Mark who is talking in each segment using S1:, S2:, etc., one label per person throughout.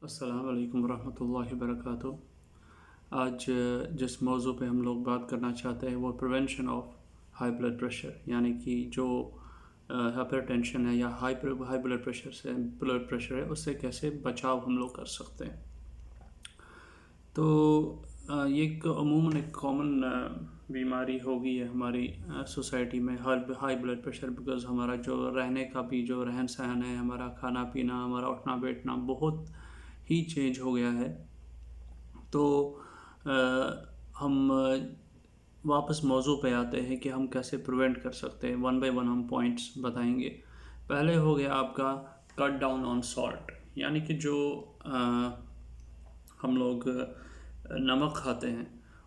S1: अस्सलाम वालेकुम रहमतुल्लाहि वबरकातुहू। आज जिस मौजू पे हम लोग बात करना चाहते हैं वो prevention of high blood pressure, यानी कि जो हाइपरटेंशन है या हाई ब्लड प्रेशर है उससे कैसे बचाव हम लोग कर सकते हैं। तो ये एक अमूमन एक कॉमन बीमारी हो गई है हमारी सोसाइटी में, हाई ब्लड प्रेशर। बिकॉज़ हमारा जो रहने का भी जो रहन सहन है, हमारा खाना पीना, हमारा उठना बैठना बहुत ही चेंज हो गया है। तो हम वापस मौजू पे आते हैं कि हम कैसे प्रिवेंट कर सकते हैं। वन बाय वन हम पॉइंट्स बताएंगे। पहले हो गया आपका कट डाउन ऑन सॉल्ट, यानी कि जो हम लोग नमक खाते हैं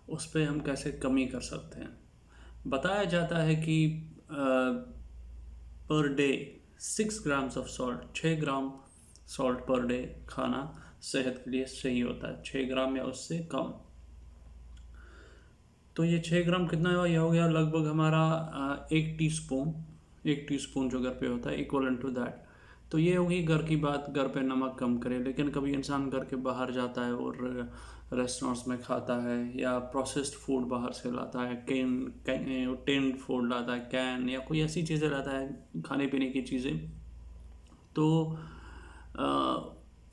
S1: उस पर हम कैसे कमी कर सकते हैं। बताया जाता है कि per day 6 grams of salt, 6 gram salt per day खाना सेहत के लिए सही होता है, 6 ग्राम या उससे कम। तो ये 6 ग्राम कितना हुआ, ये हो गया लगभग हमारा 1 टीस्पून जो घर पे होता है, इक्वल टू दैट। तो ये होगी घर की बात, घर पे नमक कम करे। लेकिन कभी इंसान घर के बाहर जाता है और रेस्टोरेंट्स में खाता है या प्रोसेस्ड फूड बाहर से लाता है, टिन्ड फूड लाता है, कैन या कोई ऐसी चीज़ें लाता है खाने पीने की चीज़ें। तो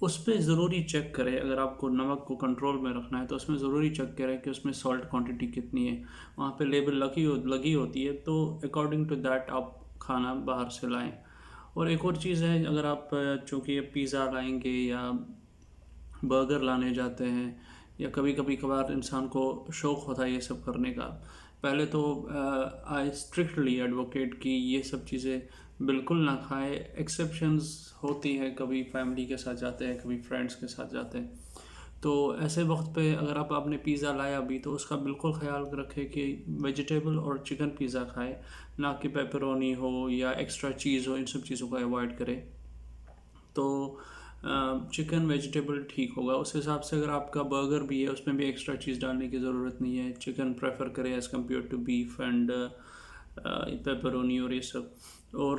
S1: उस पर ज़रूरी चेक करें। अगर आपको नमक को कंट्रोल में रखना है तो उसमें ज़रूरी चेक करें कि उसमें सॉल्ट क्वांटिटी कितनी है। वहाँ पे लेबल लगी होती है, तो अकॉर्डिंग टू दैट आप खाना बाहर से लाएं। और एक और चीज़ है, अगर आप चूँकि पिज़्ज़ा लाएंगे या बर्गर लाने जाते हैं या कभी कभी कभार इंसान को शौक़ होता है ये सब करने का, पहले तो आई स्ट्रिक्टली एडवोकेट कि ये सब चीज़ें बिल्कुल ना खाएं। एक्सेप्शंस होती है, कभी फैमिली के साथ जाते हैं, कभी फ्रेंड्स के साथ जाते हैं। तो ऐसे वक्त पे अगर आपने पिज़्ज़ा लाया भी तो उसका बिल्कुल ख्याल रखें कि वेजिटेबल और चिकन पिज़्ज़ा खाएं, ना कि पेपरोनी हो या एक्स्ट्रा चीज़ हो। इन सब चीज़ों को अवॉइड करें। तो चिकन वेजिटेबल ठीक होगा। उस हिसाब से अगर आपका बर्गर भी है उसमें भी एक्स्ट्रा चीज़ डालने की ज़रूरत नहीं है। चिकन प्रेफर करें as compare to beef and pepperoni और ये सब। और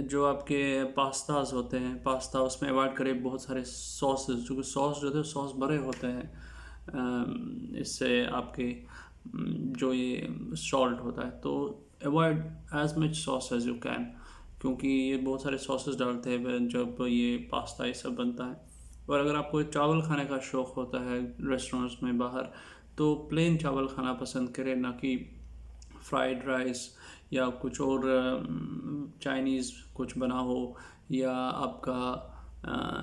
S1: जो आपके पास्ताज होते हैं, पास्ता उसमें अवॉइड करें बहुत सारे सॉसेस, क्योंकि सॉस जो होते हैं सॉस भरे होते हैं। इससे आपके जो ये सॉल्ट होता है, तो avoid as much sauce as you can, क्योंकि ये बहुत सारे सॉसेस डालते हैं जब ये पास्ता ये सब बनता है। और अगर आपको चावल खाने का शौक़ होता है रेस्टोरेंट्स में बाहर, तो प्लेन चावल खाना पसंद करें, ना कि फ्राइड राइस या कुछ और चाइनीज़ कुछ बना हो, या आपका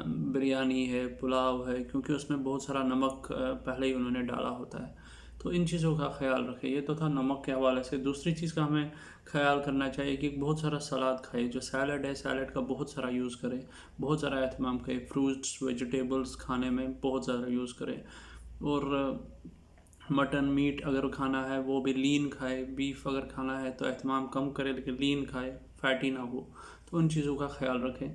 S1: बिरयानी है, पुलाव है, क्योंकि उसमें बहुत सारा नमक पहले ही उन्होंने डाला होता है। तो इन चीज़ों का ख्याल रखें। ये तो था नमक के हवाले से। दूसरी चीज़ का हमें ख्याल करना चाहिए कि बहुत सारा सलाद खाए। जो सैलड है, सैलड का बहुत सारा यूज़ करें, बहुत सारा एहतमाम करें। फ्रूट्स वेजिटेबल्स खाने में बहुत ज़्यादा यूज़ करें। और मटन मीट अगर खाना है वो भी लीन खाए। बीफ अगर खाना है तो एहतमाम कम करें लेकिन लीन खाए, फैटी ना हो। तो उन चीज़ों का ख्याल रखें।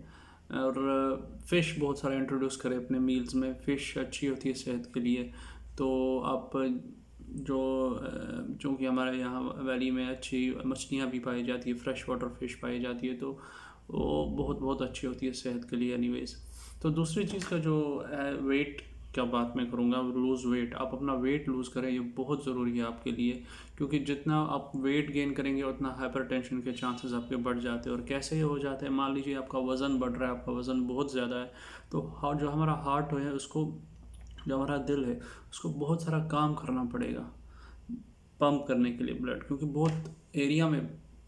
S1: और फ़िश बहुत सारा इंट्रोड्यूस करें अपने मील्स में। फ़िश अच्छी होती है सेहत के लिए। तो आप जो चूँकि हमारे यहाँ वैली में अच्छी मछलियाँ भी पाई जाती है, फ्रेश वाटर फ़िश पाई जाती है, तो वो बहुत बहुत अच्छी होती है सेहत के लिए एनीवेज़। तो दूसरी चीज़ का जो है वेट क्या बात मैं करूँगा, लूज़ वेट। आप अपना वेट लूज़ करें, ये बहुत ज़रूरी है आपके लिए, क्योंकि जितना आप वेट गेन करेंगे उतना हाइपरटेंशन के चांसेस आपके बढ़ जाते हैं। और कैसे ये हो जाते हैं, मान लीजिए आपका वज़न बढ़ रहा है, आपका वज़न बहुत ज़्यादा है, तो जो हमारा हार्ट है उसको, जो हमारा दिल है उसको बहुत सारा काम करना पड़ेगा पंप करने के लिए ब्लड, क्योंकि बहुत एरिया में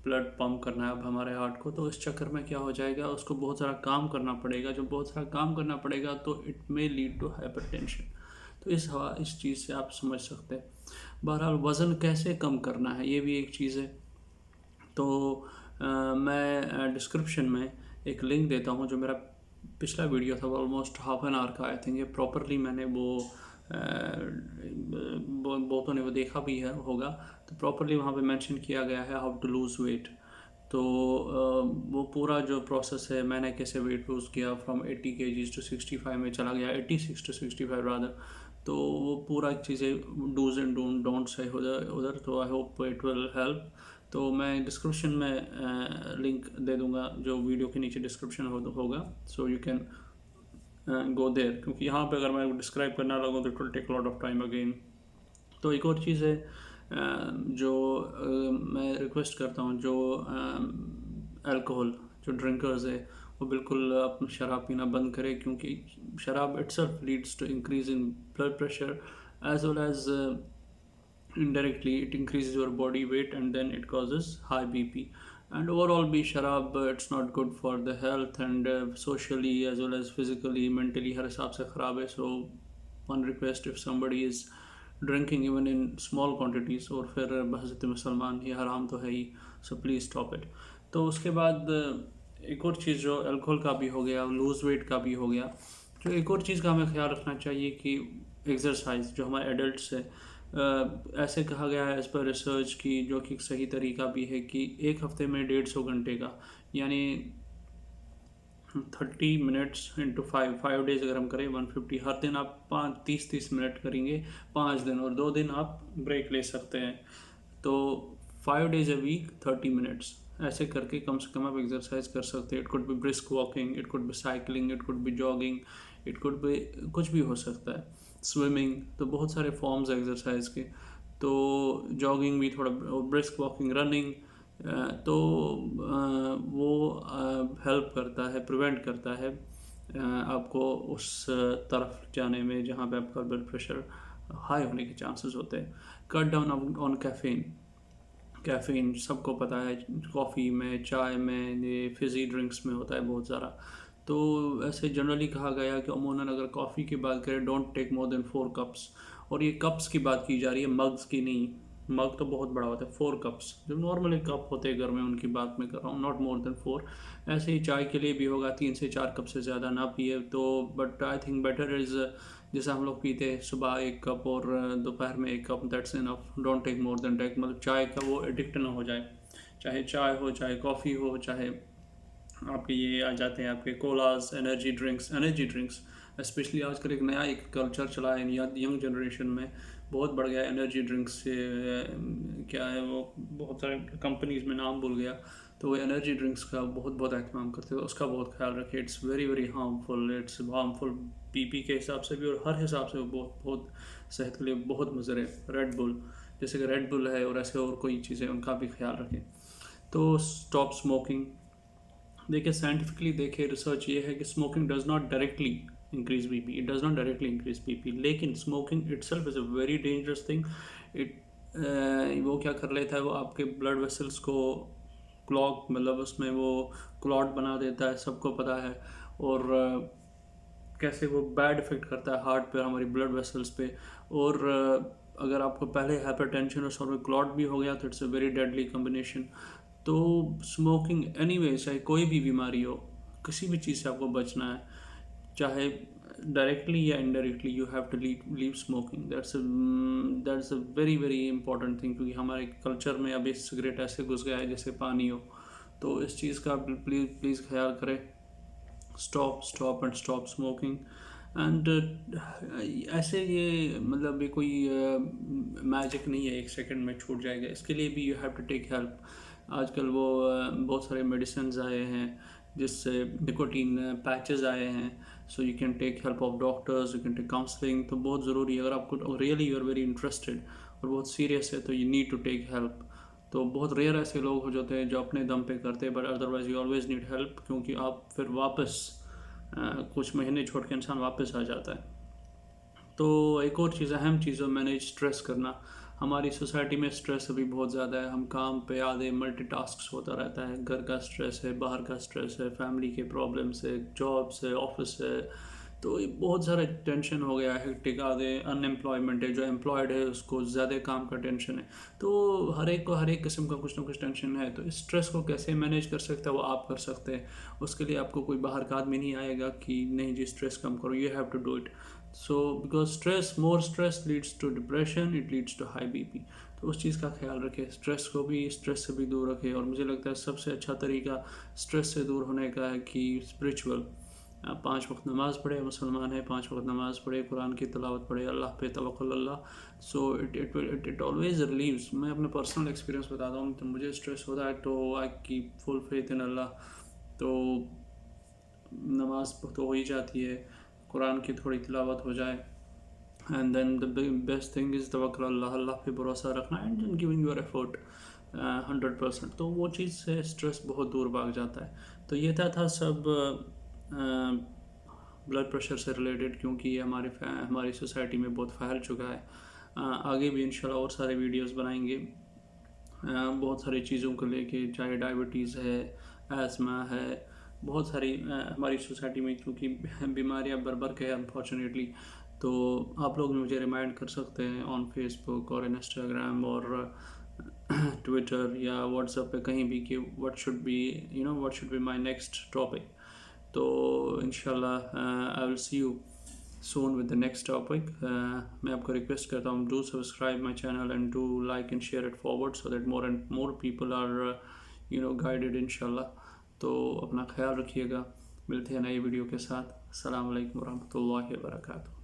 S1: ब्लड पंप करना है अब हमारे हार्ट को। तो इस चक्कर में क्या हो जाएगा, उसको बहुत सारा काम करना पड़ेगा। जब बहुत सारा काम करना पड़ेगा तो it may lead to hypertension. तो इस चीज़ से आप समझ सकते हैं। बहरहाल वज़न कैसे कम करना है ये भी एक चीज़ है। तो मैं डिस्क्रिप्शन में एक लिंक देता हूँ। जो मेरा पिछला वीडियो था वो ऑलमोस्ट हाफ एन आवर का, आई थिंक ये प्रॉपरली मैंने वो बहुतों ने वो देखा भी है होगा। तो प्रॉपरली वहाँ पे मेंशन किया गया है हाउ टू लूज़ वेट। तो वो पूरा जो प्रोसेस है, मैंने कैसे वेट लूज़ किया, फ्रॉम 80 kgs टू 65 में चला गया, 86 टू 65 रादर। तो वो पूरा चीज़ें डूज एंड डोंट्स है उधर। तो I hope it will help. तो मैं डिस्क्रिप्शन में लिंक दे दूँगा जो वीडियो के नीचे डिस्क्रिप्शन होगा, so you can go there, क्योंकि यहाँ पे अगर मैं डिस्क्राइब करना लगूँ तो it will take lot of time again. तो एक और चीज़ है जो मैं रिक्वेस्ट करता हूँ, जो अल्कोहल, जो ड्रिंकर्स है, वो बिल्कुल अपना शराब पीना बंद करें, क्योंकि शराब itself leads to increase in blood pressure as well as indirectly it increases your body weight and then it causes high BP. And overall be sharab, it's not good for the health, and socially as well as physically, mentally हर हिसाब से ख़राब है. So one request, if somebody is drinking even in small quantities, और फिर बहज़त मुसलमान, ये हराम तो है ही, so please stop it. तो उसके बाद एक और चीज़, जो अल्कोहल का भी हो गया, लूज़ वेट का भी हो गया, जो एक और चीज़ का हमें ख्याल रखना चाहिए कि एक्सरसाइज, जो हमारे एडल्ट्स है, ऐसे कहा गया है एज़ पर रिसर्च की, जो कि सही तरीका भी है, कि एक हफ्ते में 150 घंटे का, यानी 30 मिनट्स इंटू 5 डेज़ अगर हम करें 150, हर दिन आप 30 मिनट करेंगे 5 दिन, और 2 दिन आप ब्रेक ले सकते हैं. तो 5 डेज़ अ वीक 30 मिनट्स ऐसे करके कम से कम आप एक्सरसाइज कर सकते हैं. It could be brisk walking, it could be cycling, it could be jogging, it could be कुछ भी हो सकता है, स्विमिंग. तो बहुत सारे फॉर्म्स हैं एक्सरसाइज के. तो जॉगिंग भी थोड़ा, ब्रिस्क वॉकिंग, रनिंग, तो वो हेल्प करता है, प्रिवेंट करता है आपको उस तरफ जाने में जहाँ पे आपका ब्लड प्रेशर हाई होने के चांसेस होते हैं. Cut down on caffeine. Caffeine सबको पता है, कॉफ़ी में, चाय में, ये फिज़ी ड्रिंक्स में होता है बहुत सारा. तो ऐसे जनरली कहा गया कि अमूमन अगर कॉफ़ी की बात करें, don't take more than 4 cups. और ये कप्स की बात की जा रही है, मग्स की नहीं. मग तो बहुत बड़ा होता है. 4 कप्स जो नॉर्मली कप होते हैं घर में, उनकी बात मैं कर रहा हूँ, नॉट मोर देन 4. ऐसे ही चाय के लिए भी होगा, 3 से 4 कप से ज़्यादा ना पिए. तो but I think better is, जैसा हम लोग पीते हैं सुबह 1 कप और दोपहर में 1 cup, that's enough. Don't take more than take, मतलब चाय का वो एडिक्ट ना हो जाए. चाहे चाय हो, चाहे कॉफ़ी हो, चाहे आपके ये आ जाते हैं आपके कोलाज, एनर्जी ड्रिंक्स. स्पेशली आजकल एक नया एक कल्चर चला है यंग जनरेशन में, बहुत बढ़ गया है एनर्जी ड्रिंक्स से. क्या है वो, बहुत सारे कंपनीज में नाम भूल गया. तो वो एनर्जी ड्रिंक्स का बहुत बहुत एहतमाम करते हैं, तो उसका बहुत ख्याल रखें. It's very very harmful. It's harmful BP के हिसाब से भी, और हर हिसाब से वो बहुत बहुत सेहत के लिए बहुत मुज़र है. रेड बुल, जैसे कि रेड बुल है, और ऐसे और कोई चीज़ें, उनका भी ख्याल रखें. तो स्टॉप स्मोकिंग. देखिए साइंटिफिकली देखें, रिसर्च ये है कि smoking does not directly increase BP, it does not directly increase BP, लेकिन smoking itself is a very dangerous thing. It वो क्या कर लेता है, वो आपके ब्लड वेसल्स को क्लॉग, मतलब उसमें वो क्लॉट बना देता है, सबको पता है. और कैसे वो बैड इफेक्ट करता है हार्ट पे, हमारी ब्लड वेसल्स पे. और अगर आपको पहले हाइपरटेंशन और साथ में क्लॉट भी हो गया, तो it's a very deadly combination. तो स्मोकिंग एनीवे, चाहे कोई भी बीमारी हो, किसी भी चीज़ से आपको बचना है, चाहे डायरेक्टली या indirectly, you have to leave smoking. That's a very very important thing, क्योंकि हमारे कल्चर में अभी सिगरेट ऐसे घुस गया है जैसे पानी हो. तो इस चीज़ का प्लीज़ ख्याल करें. Stop and stop smoking. And ऐसे ये मतलब ये कोई मैजिक नहीं है, 1 सेकंड में छूट जाएगा. इसके लिए भी you have to take help. आजकल वो बहुत सारे मेडिसिन आए हैं, जिससे निकोटीन पैचेस आए हैं. So you can take help of doctors, you can take counselling. तो बहुत ज़रूरी है, अगर आपको really you are very interested और बहुत सीरियस है, तो you need to take help. तो बहुत रेयर ऐसे लोग हो जाते हैं जो अपने दम पे करते हैं, but otherwise you always need help, क्योंकि आप फिर वापस कुछ महीने छोड़ के इंसान वापस आ जाता है. तो एक और चीज़, अहम चीज़ है मैनेज स्ट्रेस करना. हमारी सोसाइटी में स्ट्रेस अभी बहुत ज़्यादा है. हम काम पे आधे मल्टीटास्क होता रहता है. घर का स्ट्रेस है, बाहर का स्ट्रेस है, फैमिली के प्रॉब्लम्स है, जॉब से, ऑफिस है. तो ये बहुत सारा टेंशन हो गया है. हेक्टिक, आधे अनएम्प्लॉयमेंट है, जो एम्प्लॉयड है उसको ज़्यादा काम का टेंशन है. तो हर एक को हर एक किस्म का कुछ ना कुछ टेंशन है. तो इस स्ट्रेस को कैसे मैनेज कर सकते हैं, वो आप कर सकते हैं. उसके लिए आपको कोई बाहर का आदमी नहीं आएगा कि नहीं जी स्ट्रेस कम करो. You have to do it. So because more stress leads to depression, it leads to high BP. तो उस चीज़ का ख्याल रखें. स्ट्रेस से भी दूर रखें. और मुझे लगता है सबसे अच्छा तरीका स्ट्रेस से दूर होने का है कि स्पिरिचुअल, 5 वक्त नमाज़ पढ़े, मुसलमान है, 5 वक्त नमाज़ पढ़े, कुरान की तिलावत पढ़े, अल्लाह पे तवक्कुल Allah. So it always relieves. मैं अपने पर्सनल एक्सपीरियंस बताता हूँ. तो मुझे स्ट्रेस होता है तो I keep full faith in Allah. तो नमाज तो हो ही जाती है. कुरान की थोड़ी तिलावत हो जाए। And then the best thing is तवक्कुल अल्लाह, अल्लाह पे भरोसा रखना एंड गिविंग योर एफर्ट 100%, तो वो चीज़ से स्ट्रेस बहुत दूर भाग जाता है। तो ये था सब ब्लड प्रेशर से रिलेटेड, क्योंकि ये हमारी सोसाइटी में बहुत फैल चुका है। आगे भी इंशाल्लाह और सारे वीडियोस बनाएंगे बहुत सारी चीज़ों को लेके, चाहे डायबिटीज़ है, एस्मा है, बहुत सारी हमारी सोसाइटी में क्योंकि बीमारियां भर के हैं अनफॉर्चुनेटली। तो आप लोग मुझे रिमाइंड कर सकते हैं ऑन फेसबुक और इंस्टाग्राम और ट्विटर या व्हाट्सएप पे कहीं भी कि what should be my next topic. तो इंशाल्लाह I will see you soon with the next topic. मैं आपको रिक्वेस्ट करता हूँ, do subscribe my channel and do like and share it forward so that more and more people are guided इंशाल्लाह। तो अपना ख्याल रखिएगा, मिलते हैं नई वीडियो के साथ। अस्सलाम वालेकुम वरहमतुल्लाहि वबरकातुहू।